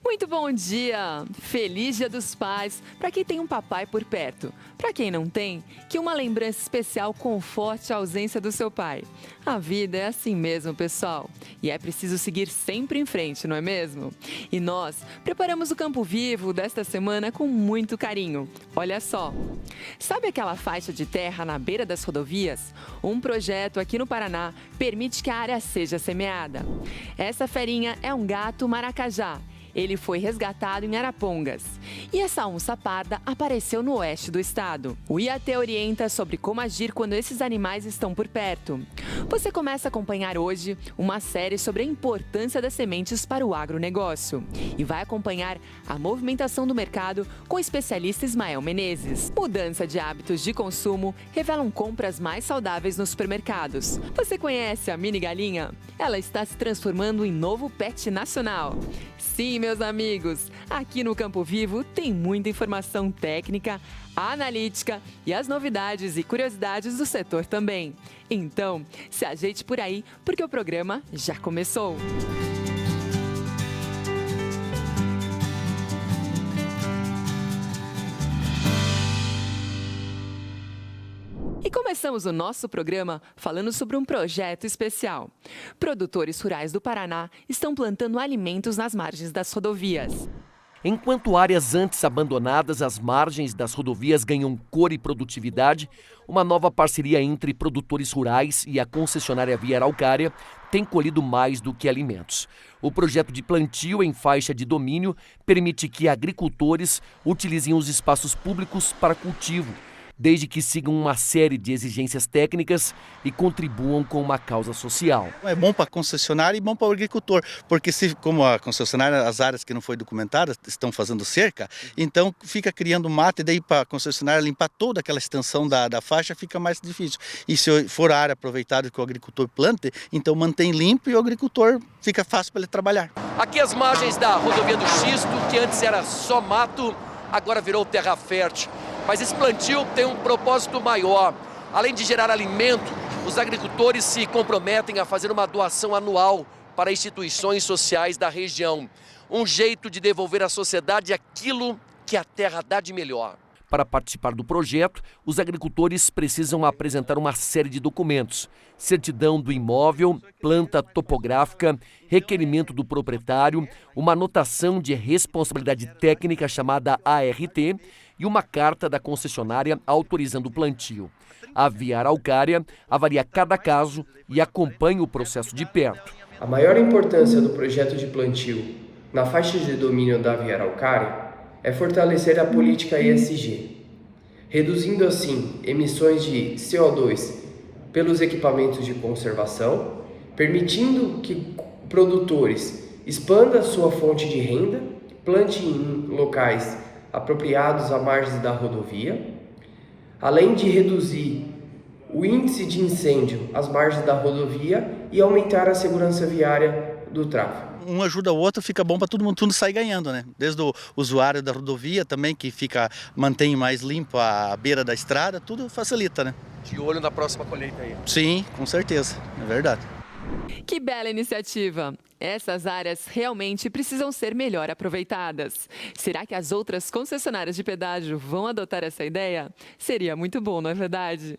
Muito bom dia! Feliz Dia dos Pais para quem tem um papai por perto. Para quem não tem, que uma lembrança especial conforte a ausência do seu pai. A vida é assim mesmo, pessoal. E é preciso seguir sempre em frente, não é mesmo? E nós preparamos o Campo Vivo desta semana com muito carinho. Olha só! Sabe aquela faixa de terra na beira das rodovias? Um projeto aqui no Paraná permite que a área seja semeada. Essa ferinha é um gato maracajá. Ele foi resgatado em Arapongas. E essa onça parda apareceu no oeste do estado. O IAT orienta sobre como agir quando esses animais estão por perto. Você começa a acompanhar hoje uma série sobre a importância das sementes para o agronegócio. E vai acompanhar a movimentação do mercado com o especialista Ismael Menezes. Mudança de hábitos de consumo revelam compras mais saudáveis nos supermercados. Você conhece a mini galinha? Ela está se transformando em novo pet nacional. Sim, meus amigos, aqui no Campo Vivo tem muita informação técnica, analítica e as novidades e curiosidades do setor também. Então, se ajeite por aí, porque o programa já começou. E começamos o nosso programa falando sobre um projeto especial. Produtores rurais do Paraná estão plantando alimentos nas margens das rodovias. Enquanto áreas antes abandonadas às margens das rodovias ganham cor e produtividade, uma nova parceria entre produtores rurais e a concessionária Via Araucária tem colhido mais do que alimentos. O projeto de plantio em faixa de domínio permite que agricultores utilizem os espaços públicos para cultivo, desde que sigam uma série de exigências técnicas e contribuam com uma causa social. É bom para a concessionária e bom para o agricultor, porque como a concessionária, as áreas que não foi documentadas estão fazendo cerca, então fica criando mato e daí para a concessionária limpar toda aquela extensão da faixa fica mais difícil. E se for a área aproveitada que o agricultor plante, então mantém limpo e o agricultor fica fácil para ele trabalhar. Aqui as margens da rodovia do Xisto, que antes era só mato, agora virou terra fértil. Mas esse plantio tem um propósito maior. Além de gerar alimento, os agricultores se comprometem a fazer uma doação anual para instituições sociais da região. Um jeito de devolver à sociedade aquilo que a terra dá de melhor. Para participar do projeto, os agricultores precisam apresentar uma série de documentos: certidão do imóvel, planta topográfica, requerimento do proprietário, uma anotação de responsabilidade técnica chamada ART e uma carta da concessionária autorizando o plantio. A Via Araucária avalia cada caso e acompanha o processo de perto. A maior importância do projeto de plantio na faixa de domínio da Via Araucária é fortalecer a política ESG, reduzindo assim emissões de CO2 pelos equipamentos de conservação, permitindo que produtores expandam sua fonte de renda, plante em locais apropriados à margem da rodovia, além de reduzir o índice de incêndio às margens da rodovia e aumentar a segurança viária do tráfego. Um ajuda o outro, fica bom para todo mundo, tudo sai ganhando, né? Desde o usuário da rodovia também, que mantém mais limpo a beira da estrada, tudo facilita, né? De olho na próxima colheita aí. Sim, com certeza, é verdade. Que bela iniciativa! Essas áreas realmente precisam ser melhor aproveitadas. Será que as outras concessionárias de pedágio vão adotar essa ideia? Seria muito bom, não é verdade?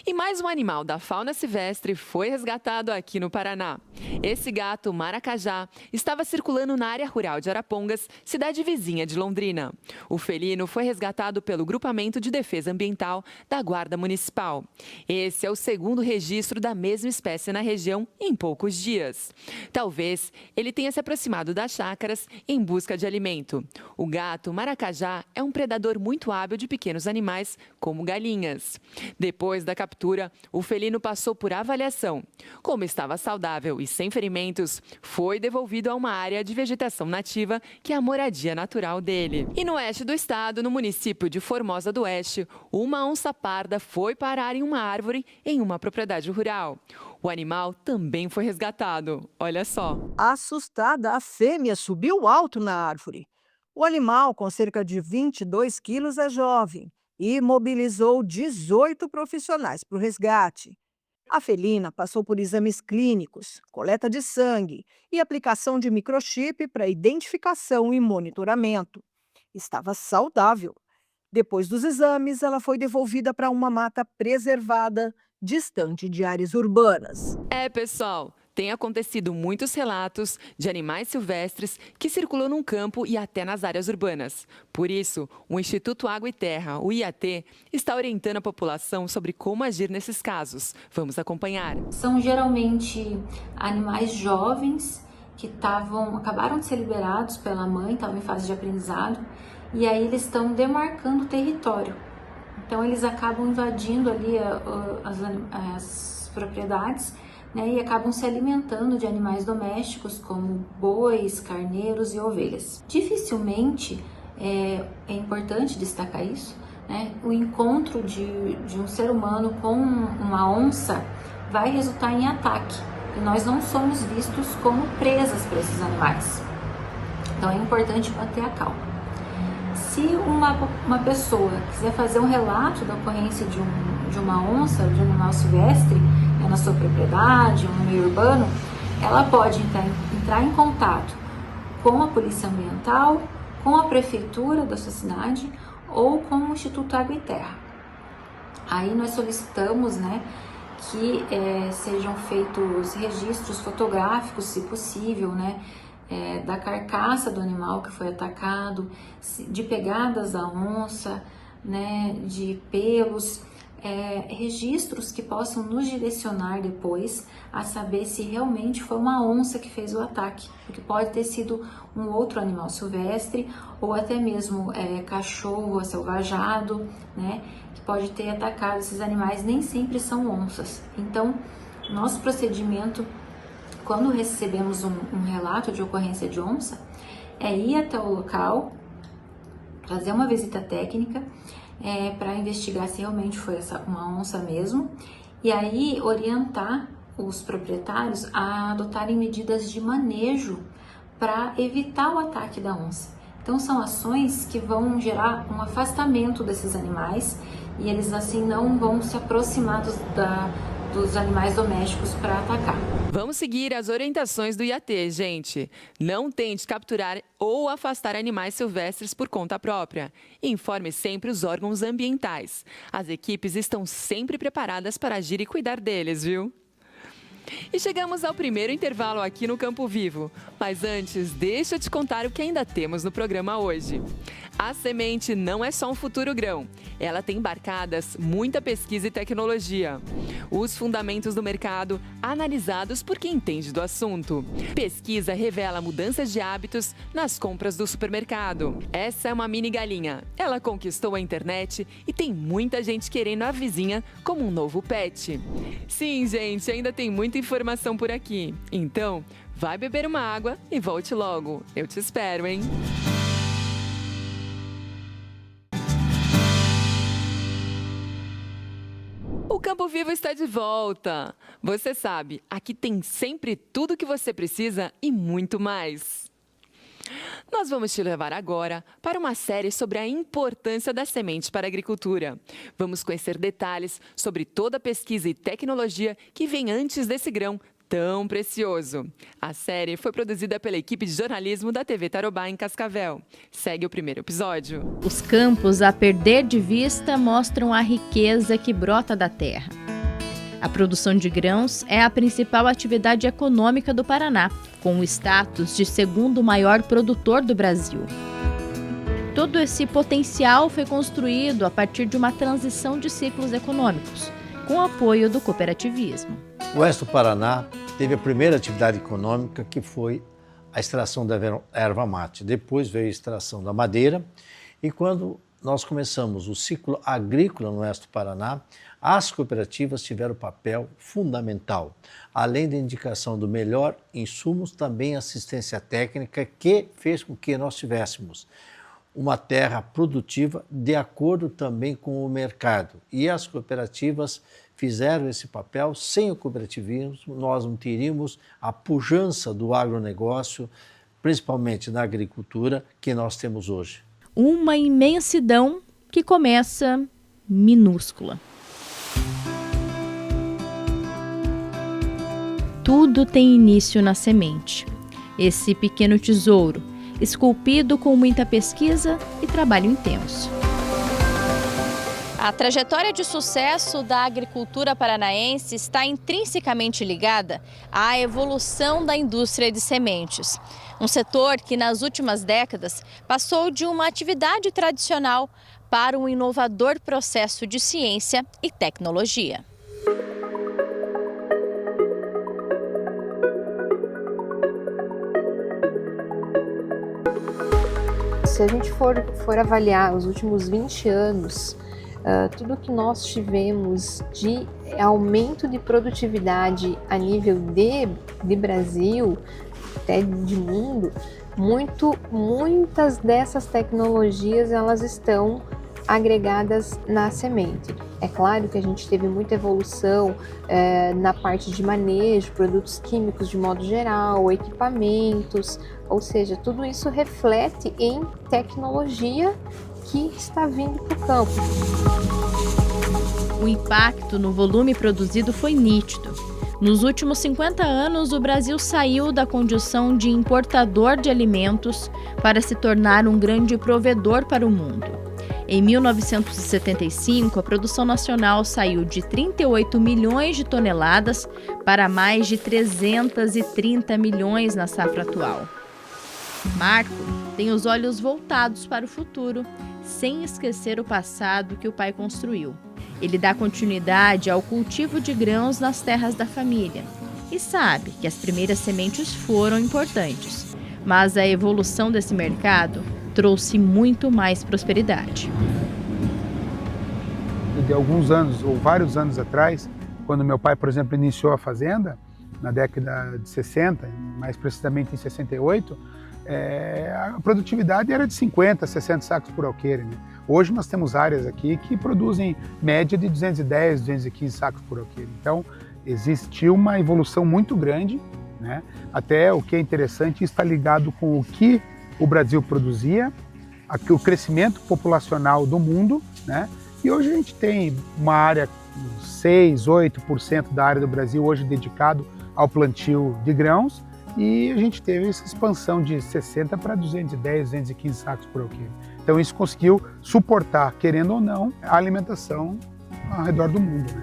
E mais um animal da fauna silvestre foi resgatado aqui no Paraná. Esse gato maracajá estava circulando na área rural de Arapongas, cidade vizinha de Londrina. O felino foi resgatado pelo Grupamento de Defesa Ambiental da Guarda Municipal. Esse é o segundo registro da mesma espécie na região em poucos dias. Talvez ele tenha se aproximado das chácaras em busca de alimento. O gato maracajá é um predador muito hábil de pequenos animais, como galinhas. Depois da captura, o felino passou por avaliação. Como estava saudável e sem ferimentos, foi devolvido a uma área de vegetação nativa, que é a moradia natural dele. E no oeste do estado, no município de Formosa do Oeste, uma onça parda foi parar em uma árvore em uma propriedade rural. O animal também foi resgatado. Olha só. Assustada, a fêmea subiu alto na árvore. O animal, com cerca de 22 quilos, é jovem e mobilizou 18 profissionais para o resgate. A felina passou por exames clínicos, coleta de sangue e aplicação de microchip para identificação e monitoramento. Estava saudável. Depois dos exames, ela foi devolvida para uma mata preservada, distante de áreas urbanas. Pessoal, tem acontecido muitos relatos de animais silvestres que circulam num campo e até nas áreas urbanas. Por isso, o Instituto Água e Terra, o IAT, está orientando a população sobre como agir nesses casos. Vamos acompanhar. São geralmente animais jovens que acabaram de ser liberados pela mãe, estavam em fase de aprendizado, e aí eles estão demarcando o território. Então eles acabam invadindo ali as propriedades, né, e acabam se alimentando de animais domésticos como bois, carneiros e ovelhas. Dificilmente, é importante destacar isso, né, o encontro de um ser humano com uma onça vai resultar em ataque, e nós não somos vistos como presas para esses animais. Então é importante manter a calma. Se uma pessoa quiser fazer um relato da ocorrência de uma onça, de um animal silvestre, na sua propriedade, no meio urbano, ela pode entrar em contato com a Polícia Ambiental, com a Prefeitura da sua cidade ou com o Instituto Água e Terra. Aí nós solicitamos, né, que sejam feitos registros fotográficos, se possível, né, da carcaça do animal que foi atacado, de pegadas da onça, né, de pelos, registros que possam nos direcionar depois a saber se realmente foi uma onça que fez o ataque, porque pode ter sido um outro animal silvestre ou até mesmo cachorro acelvajado, né, que pode ter atacado esses animais. Nem sempre são onças. Então, nosso procedimento, quando recebemos um relato de ocorrência de onça, é ir até o local, fazer uma visita técnica, para investigar se realmente foi uma onça mesmo, e aí orientar os proprietários a adotarem medidas de manejo para evitar o ataque da onça. Então são ações que vão gerar um afastamento desses animais e eles assim não vão se aproximar dos animais domésticos para atacar. Vamos seguir as orientações do IAT, gente. Não tente capturar ou afastar animais silvestres por conta própria. Informe sempre os órgãos ambientais. As equipes estão sempre preparadas para agir e cuidar deles, viu? E chegamos ao primeiro intervalo aqui no Campo Vivo. Mas antes, deixa eu te contar o que ainda temos no programa hoje. A semente não é só um futuro grão. Ela tem embarcadas muita pesquisa e tecnologia. Os fundamentos do mercado, analisados por quem entende do assunto. Pesquisa revela mudanças de hábitos nas compras do supermercado. Essa é uma mini galinha. Ela conquistou a internet e tem muita gente querendo a vizinha como um novo pet. Sim, gente, ainda tem muita informação por aqui. Então, vai beber uma água e volte logo. Eu te espero, hein? O Campo Vivo está de volta. Você sabe, aqui tem sempre tudo o que você precisa e muito mais. Nós vamos te levar agora para uma série sobre a importância da semente para a agricultura. Vamos conhecer detalhes sobre toda a pesquisa e tecnologia que vem antes desse grão tão precioso. A série foi produzida pela equipe de jornalismo da TV Tarobá, em Cascavel. Segue o primeiro episódio. Os campos a perder de vista mostram a riqueza que brota da terra. A produção de grãos é a principal atividade econômica do Paraná, com o status de segundo maior produtor do Brasil. Todo esse potencial foi construído a partir de uma transição de ciclos econômicos, com o apoio do cooperativismo. O oeste do Paraná teve a primeira atividade econômica, que foi a extração da erva mate. Depois veio a extração da madeira, e quando nós começamos o ciclo agrícola no oeste do Paraná, as cooperativas tiveram papel fundamental. Além da indicação do melhor insumos, também assistência técnica, que fez com que nós tivéssemos uma terra produtiva de acordo também com o mercado. E as cooperativas fizeram esse papel. Sem o cooperativismo, nós não teríamos a pujança do agronegócio, principalmente na agricultura, que nós temos hoje. Uma imensidão que começa minúscula. tudo tem início na semente. Esse pequeno tesouro, esculpido com muita pesquisa e trabalho intenso. A trajetória de sucesso da agricultura paranaense está intrinsecamente ligada à evolução da indústria de sementes. Um setor que, nas últimas décadas, passou de uma atividade tradicional para um inovador processo de ciência e tecnologia. Se a gente for avaliar os últimos 20 anos, tudo que nós tivemos de aumento de produtividade a nível de Brasil, até de mundo, muitas dessas tecnologias elas estão agregadas na semente. É claro que a gente teve muita evolução na parte de manejo, produtos químicos de modo geral, equipamentos, ou seja, tudo isso reflete em tecnologia que está vindo para o campo. O impacto no volume produzido foi nítido. Nos últimos 50 anos, o Brasil saiu da condição de importador de alimentos para se tornar um grande provedor para o mundo. Em 1975, a produção nacional saiu de 38 milhões de toneladas para mais de 330 milhões na safra atual. Marco tem os olhos voltados para o futuro, sem esquecer o passado que o pai construiu. Ele dá continuidade ao cultivo de grãos nas terras da família e sabe que as primeiras sementes foram importantes, mas a evolução desse mercado trouxe muito mais prosperidade. De alguns anos, ou vários anos atrás, quando meu pai, por exemplo, iniciou a fazenda, na década de 60, mais precisamente em 68, a produtividade era de 50, 60 sacos por alqueire, né? Hoje nós temos áreas aqui que produzem média de 210, 215 sacos por alqueire. Então, existiu uma evolução muito grande, né? Até o que é interessante está ligado com o que o Brasil produzia, o crescimento populacional do mundo, né? E hoje a gente tem uma área, 6, 8% da área do Brasil hoje dedicado ao plantio de grãos, e a gente teve essa expansão de 60 para 210, 215 sacos por alqueire. Então isso conseguiu suportar, querendo ou não, a alimentação ao redor do mundo, né?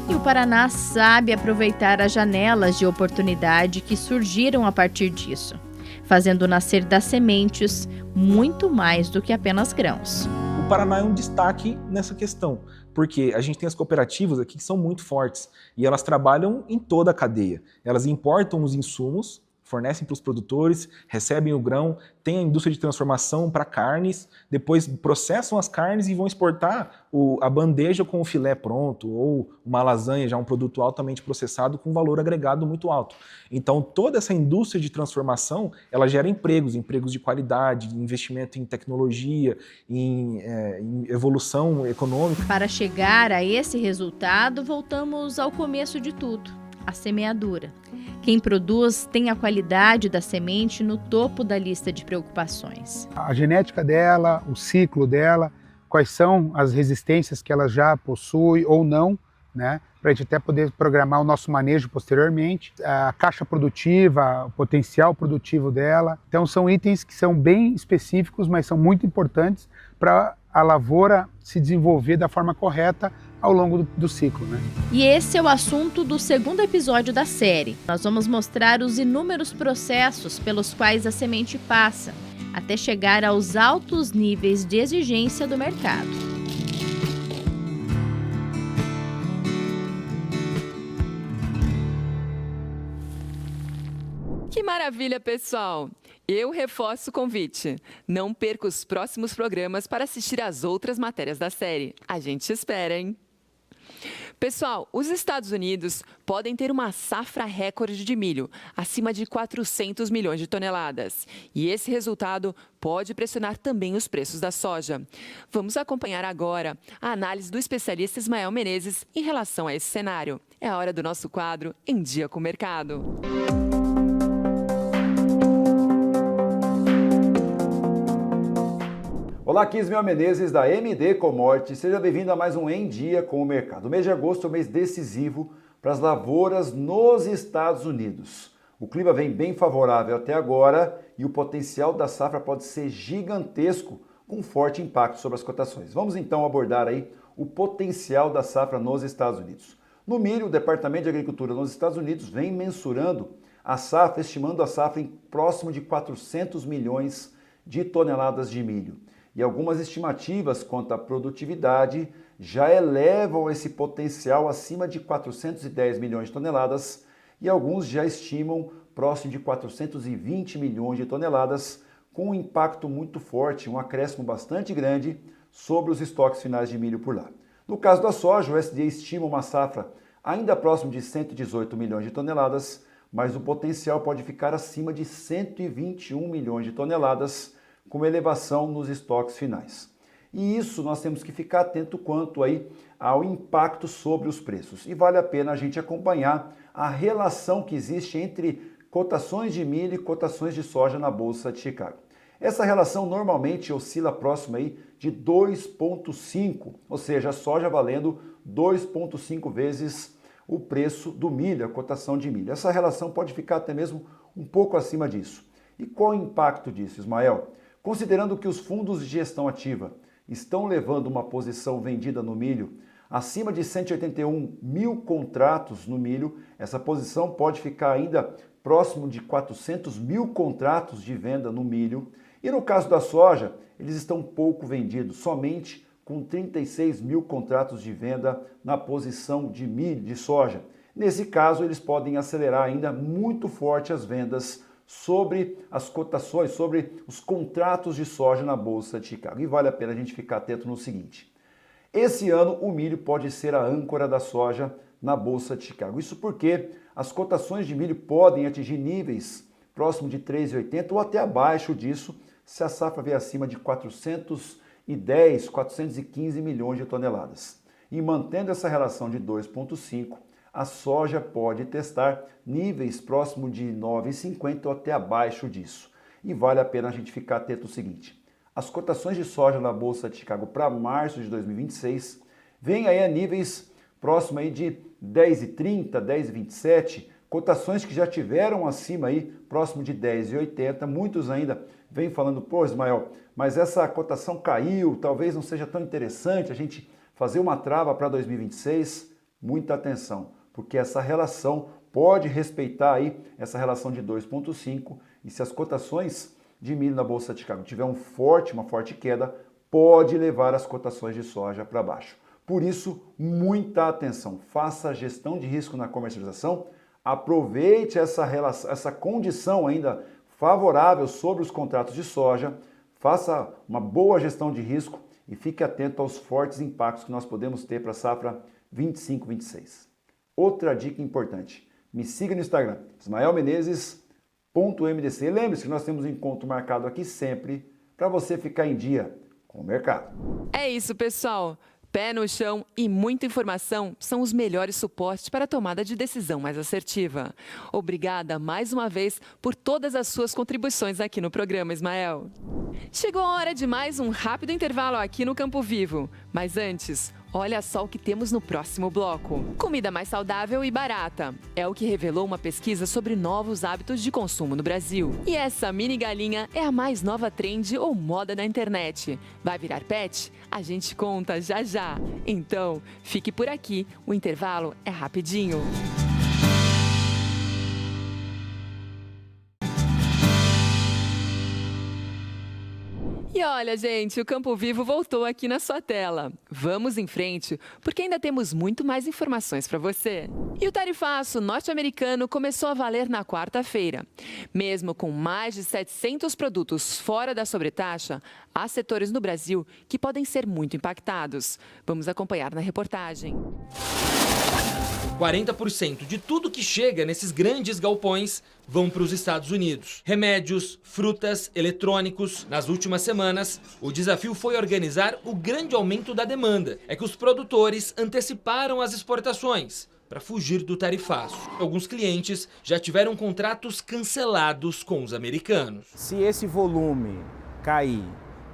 E o Paraná sabe aproveitar as janelas de oportunidade que surgiram a partir disso, fazendo nascer das sementes muito mais do que apenas grãos. O Paraná é um destaque nessa questão, porque a gente tem as cooperativas aqui que são muito fortes e elas trabalham em toda a cadeia. Elas importam os insumos, fornecem para os produtores, recebem o grão, tem a indústria de transformação para carnes, depois processam as carnes e vão exportar a bandeja com o filé pronto ou uma lasanha, já um produto altamente processado com valor agregado muito alto. Então toda essa indústria de transformação, ela gera empregos de qualidade, investimento em tecnologia, em evolução econômica. Para chegar a esse resultado, voltamos ao começo de tudo, a semeadura. Quem produz tem a qualidade da semente no topo da lista de preocupações. A genética dela, o ciclo dela, quais são as resistências que ela já possui ou não, né? Para a gente até poder programar o nosso manejo posteriormente, a caixa produtiva, o potencial produtivo dela. Então são itens que são bem específicos, mas são muito importantes para a lavoura se desenvolver da forma correta ao longo do ciclo, né? E esse é o assunto do segundo episódio da série. Nós vamos mostrar os inúmeros processos pelos quais a semente passa, até chegar aos altos níveis de exigência do mercado. Que maravilha, pessoal! Eu reforço o convite. Não perca os próximos programas para assistir às outras matérias da série. A gente espera, hein? Pessoal, os Estados Unidos podem ter uma safra recorde de milho, acima de 400 milhões de toneladas. E esse resultado pode pressionar também os preços da soja. Vamos acompanhar agora a análise do especialista Ismael Menezes em relação a esse cenário. É a hora do nosso quadro Em Dia com o Mercado. Olá, aqui Ismael Menezes da MD Commodities. Seja bem-vindo a mais um Em Dia com o Mercado. O mês de agosto é um mês decisivo para as lavouras nos Estados Unidos. O clima vem bem favorável até agora e o potencial da safra pode ser gigantesco, com forte impacto sobre as cotações. Vamos então abordar aí o potencial da safra nos Estados Unidos. No milho, o Departamento de Agricultura nos Estados Unidos vem mensurando a safra, estimando a safra em próximo de 400 milhões de toneladas de milho. E algumas estimativas quanto à produtividade já elevam esse potencial acima de 410 milhões de toneladas e alguns já estimam próximo de 420 milhões de toneladas, com um impacto muito forte, um acréscimo bastante grande sobre os estoques finais de milho por lá. No caso da soja, o USDA estima uma safra ainda próximo de 118 milhões de toneladas, mas o potencial pode ficar acima de 121 milhões de toneladas, com elevação nos estoques finais. E isso nós temos que ficar atento quanto aí ao impacto sobre os preços. E vale a pena a gente acompanhar a relação que existe entre cotações de milho e cotações de soja na Bolsa de Chicago. Essa relação normalmente oscila próximo aí de 2,5, ou seja, a soja valendo 2,5 vezes o preço do milho, a cotação de milho. Essa relação pode ficar até mesmo um pouco acima disso. E qual o impacto disso, Ismael? Considerando que os fundos de gestão ativa estão levando uma posição vendida no milho acima de 181 mil contratos no milho, essa posição pode ficar ainda próximo de 400 mil contratos de venda no milho. E no caso da soja, eles estão pouco vendidos, somente com 36 mil contratos de venda na posição de milho, de soja. Nesse caso, eles podem acelerar ainda muito forte as vendas sobre as cotações, sobre os contratos de soja na Bolsa de Chicago. E vale a pena a gente ficar atento no seguinte: esse ano o milho pode ser a âncora da soja na Bolsa de Chicago. Isso porque as cotações de milho podem atingir níveis próximo de 3,80 ou até abaixo disso, se a safra vier acima de 410, 415 milhões de toneladas. E mantendo essa relação de 2,5, a soja pode testar níveis próximo de 9,50 ou até abaixo disso. E vale a pena a gente ficar atento ao seguinte: as cotações de soja na Bolsa de Chicago para março de 2026 vêm aí a níveis próximo aí de 10,30, 10,27, cotações que já tiveram acima aí próximo de 10,80. Muitos ainda vêm falando: pô, Ismael, mas essa cotação caiu, talvez não seja tão interessante a gente fazer uma trava para 2026. Muita atenção, porque essa relação pode respeitar aí essa relação de 2,5, e se as cotações de milho na Bolsa de Chicago tiver uma forte queda, pode levar as cotações de soja para baixo. Por isso, muita atenção, faça a gestão de risco na comercialização, aproveite essa condição ainda favorável sobre os contratos de soja, faça uma boa gestão de risco e fique atento aos fortes impactos que nós podemos ter para a safra 25-26. Outra dica importante: me siga no Instagram, ismaelmenezes.mdc. E lembre-se que nós temos um encontro marcado aqui sempre para você ficar em dia com o mercado. É isso, pessoal. Pé no chão e muita informação são os melhores suportes para a tomada de decisão mais assertiva. Obrigada mais uma vez por todas as suas contribuições aqui no programa, Ismael. Chegou a hora de mais um rápido intervalo aqui no Campo Vivo. Mas antes, olha só o que temos no próximo bloco. Comida mais saudável e barata. É o que revelou uma pesquisa sobre novos hábitos de consumo no Brasil. E essa mini galinha é a mais nova trend ou moda da internet. Vai virar pet? A gente conta já já. Então, fique por aqui. O intervalo é rapidinho. E olha, gente, o Campo Vivo voltou aqui na sua tela. Vamos em frente, porque ainda temos muito mais informações para você. E o tarifaço norte-americano começou a valer na quarta-feira. Mesmo com mais de 700 produtos fora da sobretaxa, há setores no Brasil que podem ser muito impactados. Vamos acompanhar na reportagem. 40% de tudo que chega nesses grandes galpões vão para os Estados Unidos. Remédios, frutas, eletrônicos. Nas últimas semanas, o desafio foi organizar o grande aumento da demanda. É que os produtores anteciparam as exportações para fugir do tarifaço. Alguns clientes já tiveram contratos cancelados com os americanos. Se esse volume cair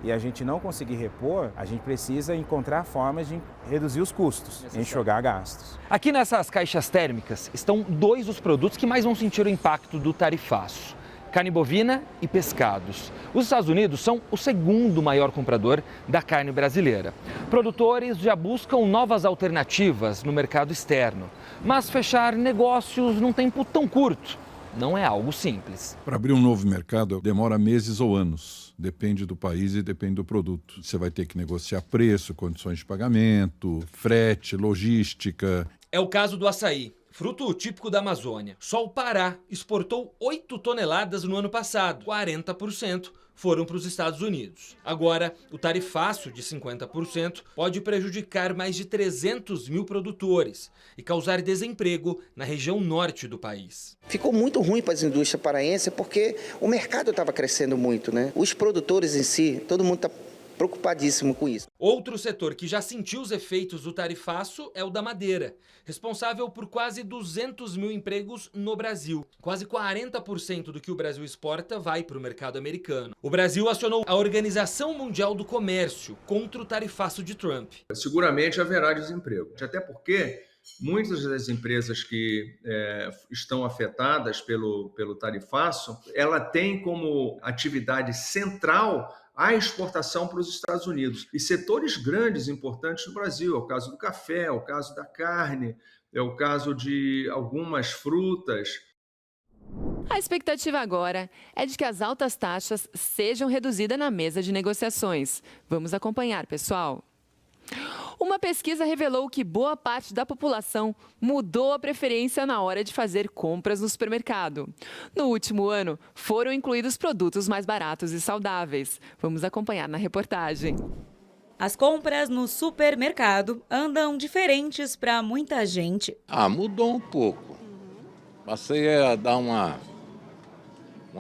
e a gente não conseguir repor, a gente precisa encontrar formas de reduzir os custos, enxugar gastos. Aqui nessas caixas térmicas estão 2 dos produtos que mais vão sentir o impacto do tarifaço: carne bovina e pescados. Os Estados Unidos são o segundo maior comprador da carne brasileira. Produtores já buscam novas alternativas no mercado externo, mas fechar negócios num tempo tão curto não é algo simples. Para abrir um novo mercado demora meses ou anos, depende do país e depende do produto. Você vai ter que negociar preço, condições de pagamento, frete, logística. É o caso do açaí, fruto típico da Amazônia. Só o Pará exportou 8 toneladas no ano passado, 40% foram para os Estados Unidos. Agora, o tarifaço de 50% pode prejudicar mais de 300 mil produtores e causar desemprego na região norte do país. Ficou muito ruim para as indústrias paraenses porque o mercado estava crescendo muito, né? Os produtores em si, todo mundo está preocupadíssimo com isso. Outro setor que já sentiu os efeitos do tarifaço é o da madeira, responsável por quase 200 mil empregos no Brasil. Quase 40% do que o Brasil exporta vai para o mercado americano. O Brasil acionou a Organização Mundial do Comércio contra o tarifaço de Trump. Seguramente haverá desemprego, até porque muitas das empresas que estão afetadas pelo tarifaço, ela tem como atividade central a exportação para os Estados Unidos. E setores grandes, importantes no Brasil, é o caso do café, é o caso da carne, é o caso de algumas frutas. A expectativa agora é de que as altas taxas sejam reduzidas na mesa de negociações. Vamos acompanhar, pessoal. Uma pesquisa revelou que boa parte da população mudou a preferência na hora de fazer compras no supermercado. No último ano, foram incluídos produtos mais baratos e saudáveis. Vamos acompanhar na reportagem. As compras no supermercado andam diferentes para muita gente. Mudou um pouco. Passei a dar uma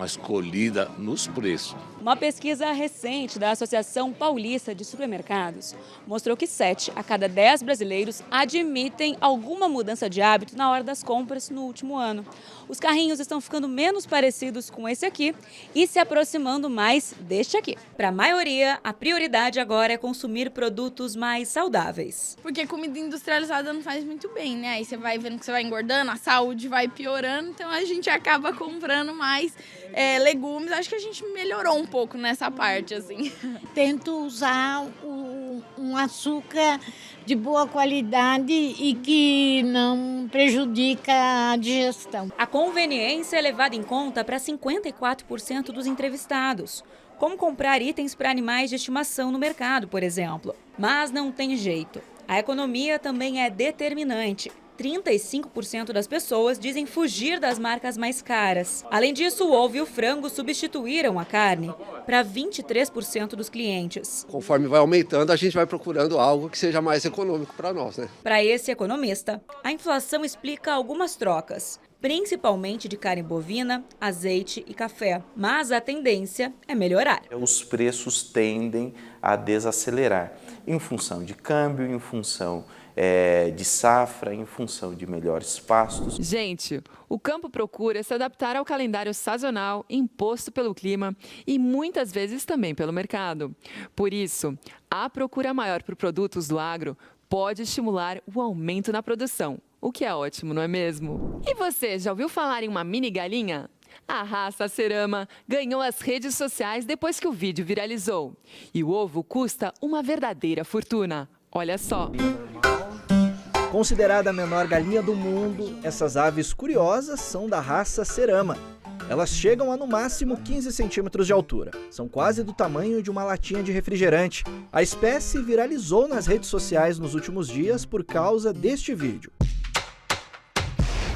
escolhida nos preços. Uma pesquisa recente da Associação Paulista de Supermercados mostrou que 7 a cada 10 brasileiros admitem alguma mudança de hábito na hora das compras no último ano. Os carrinhos estão ficando menos parecidos com esse aqui e se aproximando mais deste aqui. Para a maioria, a prioridade agora é consumir produtos mais saudáveis. Porque comida industrializada não faz muito bem, né? Aí você vai vendo que você vai engordando, a saúde vai piorando, então a gente acaba comprando mais legumes. Acho que a gente melhorou um pouco nessa parte, assim. Tento usar um açúcar de boa qualidade e que não prejudica a digestão. A conveniência é levada em conta para 54% dos entrevistados, como comprar itens para animais de estimação no mercado, por exemplo. Mas não tem jeito. A economia também é determinante. 35% das pessoas dizem fugir das marcas mais caras. Além disso, o ovo e o frango substituíram a carne para 23% dos clientes. Conforme vai aumentando, a gente vai procurando algo que seja mais econômico para nós, né? Para esse economista, a inflação explica algumas trocas, principalmente de carne bovina, azeite e café. Mas a tendência é melhorar. Os preços tendem a desacelerar em função de câmbio, em função de safra, em função de melhores pastos. Gente, o campo procura se adaptar ao calendário sazonal imposto pelo clima e muitas vezes também pelo mercado. Por isso, a procura maior por produtos do agro pode estimular o aumento na produção, o que é ótimo, não é mesmo? E você, já ouviu falar em uma mini galinha? A raça Cerama ganhou as redes sociais depois que o vídeo viralizou. E o ovo custa uma verdadeira fortuna. Olha só. Considerada a menor galinha do mundo, essas aves curiosas são da raça Cerama. Elas chegam a no máximo 15 centímetros de altura. São quase do tamanho de uma latinha de refrigerante. A espécie viralizou nas redes sociais nos últimos dias por causa deste vídeo.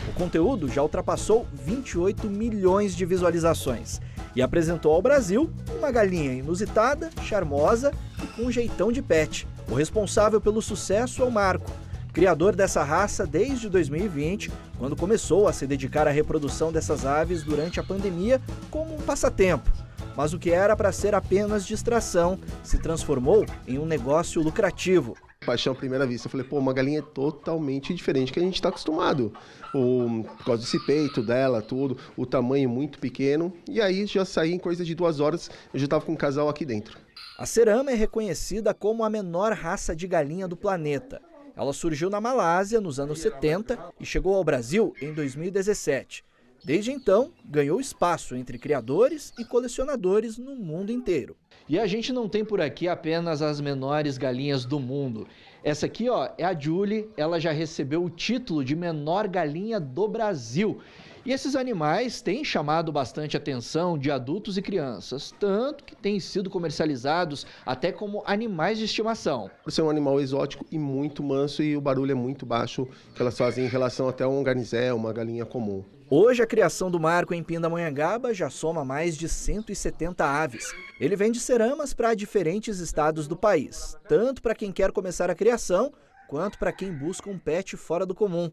O conteúdo já ultrapassou 28 milhões de visualizações e apresentou ao Brasil uma galinha inusitada, charmosa e com um jeitão de pet. O responsável pelo sucesso é o Marco, criador dessa raça desde 2020, quando começou a se dedicar à reprodução dessas aves durante a pandemia como um passatempo. Mas o que era para ser apenas distração se transformou em um negócio lucrativo. Paixão à primeira vista, eu falei, uma galinha totalmente diferente que a gente está acostumado. Por causa desse peito dela, tudo, o tamanho muito pequeno. E aí já saí em coisa de 2 horas, eu já estava com um casal aqui dentro. A Cerama é reconhecida como a menor raça de galinha do planeta. Ela surgiu na Malásia nos anos 70 e chegou ao Brasil em 2017. Desde então, ganhou espaço entre criadores e colecionadores no mundo inteiro. E a gente não tem por aqui apenas as menores galinhas do mundo. Essa aqui, ó, é a Julie, ela já recebeu o título de menor galinha do Brasil. E esses animais têm chamado bastante atenção de adultos e crianças, tanto que têm sido comercializados até como animais de estimação. Por ser um animal exótico e muito manso, e o barulho é muito baixo que elas fazem em relação até a um garnizé, uma galinha comum. Hoje, a criação do Marco em Pindamonhangaba já soma mais de 170 aves. Ele vende ceramas para diferentes estados do país, tanto para quem quer começar a criação, quanto para quem busca um pet fora do comum.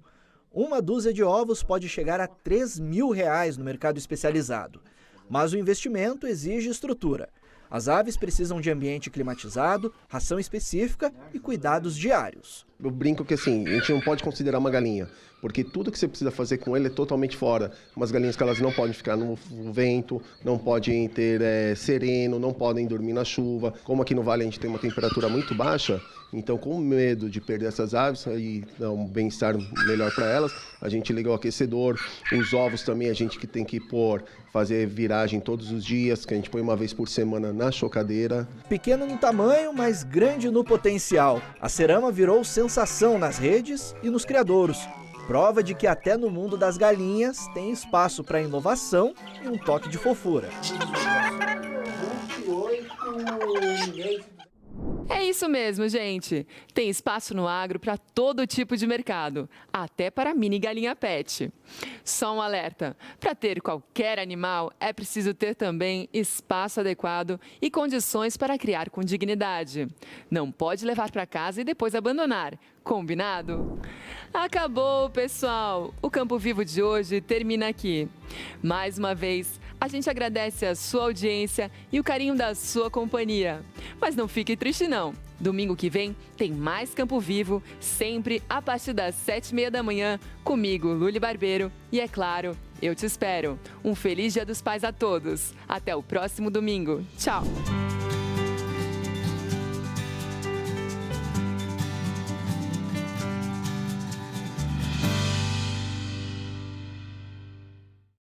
Uma dúzia de ovos pode chegar a R$ 3.000 no mercado especializado. Mas o investimento exige estrutura. As aves precisam de ambiente climatizado, ração específica e cuidados diários. Eu brinco que assim, a gente não pode considerar uma galinha, porque tudo que você precisa fazer com ele é totalmente fora. Umas galinhas que elas não podem ficar no vento, não podem ter sereno, não podem dormir na chuva. Como aqui no Vale a gente tem uma temperatura muito baixa, então com medo de perder essas aves e dar um bem-estar melhor para elas, a gente liga o aquecedor. Os ovos também a gente que tem que fazer viragem todos os dias, que a gente põe uma vez por semana na chocadeira. Pequeno no tamanho, mas grande no potencial. A Cerama virou sensação nas redes e nos criadouros. Prova de que até no mundo das galinhas tem espaço para inovação e um toque de fofura. É isso mesmo, gente. Tem espaço no agro para todo tipo de mercado, até para mini galinha pet. Só um alerta: para ter qualquer animal é preciso ter também espaço adequado e condições para criar com dignidade. Não pode levar para casa e depois abandonar. Combinado? Acabou, pessoal! O Campo Vivo de hoje termina aqui. Mais uma vez, a gente agradece a sua audiência e o carinho da sua companhia. Mas não fique triste não. Domingo que vem tem mais Campo Vivo, sempre a partir das 7h30 da manhã, comigo, Luli Barbeiro. E é claro, eu te espero. Um feliz Dia dos Pais a todos. Até o próximo domingo. Tchau!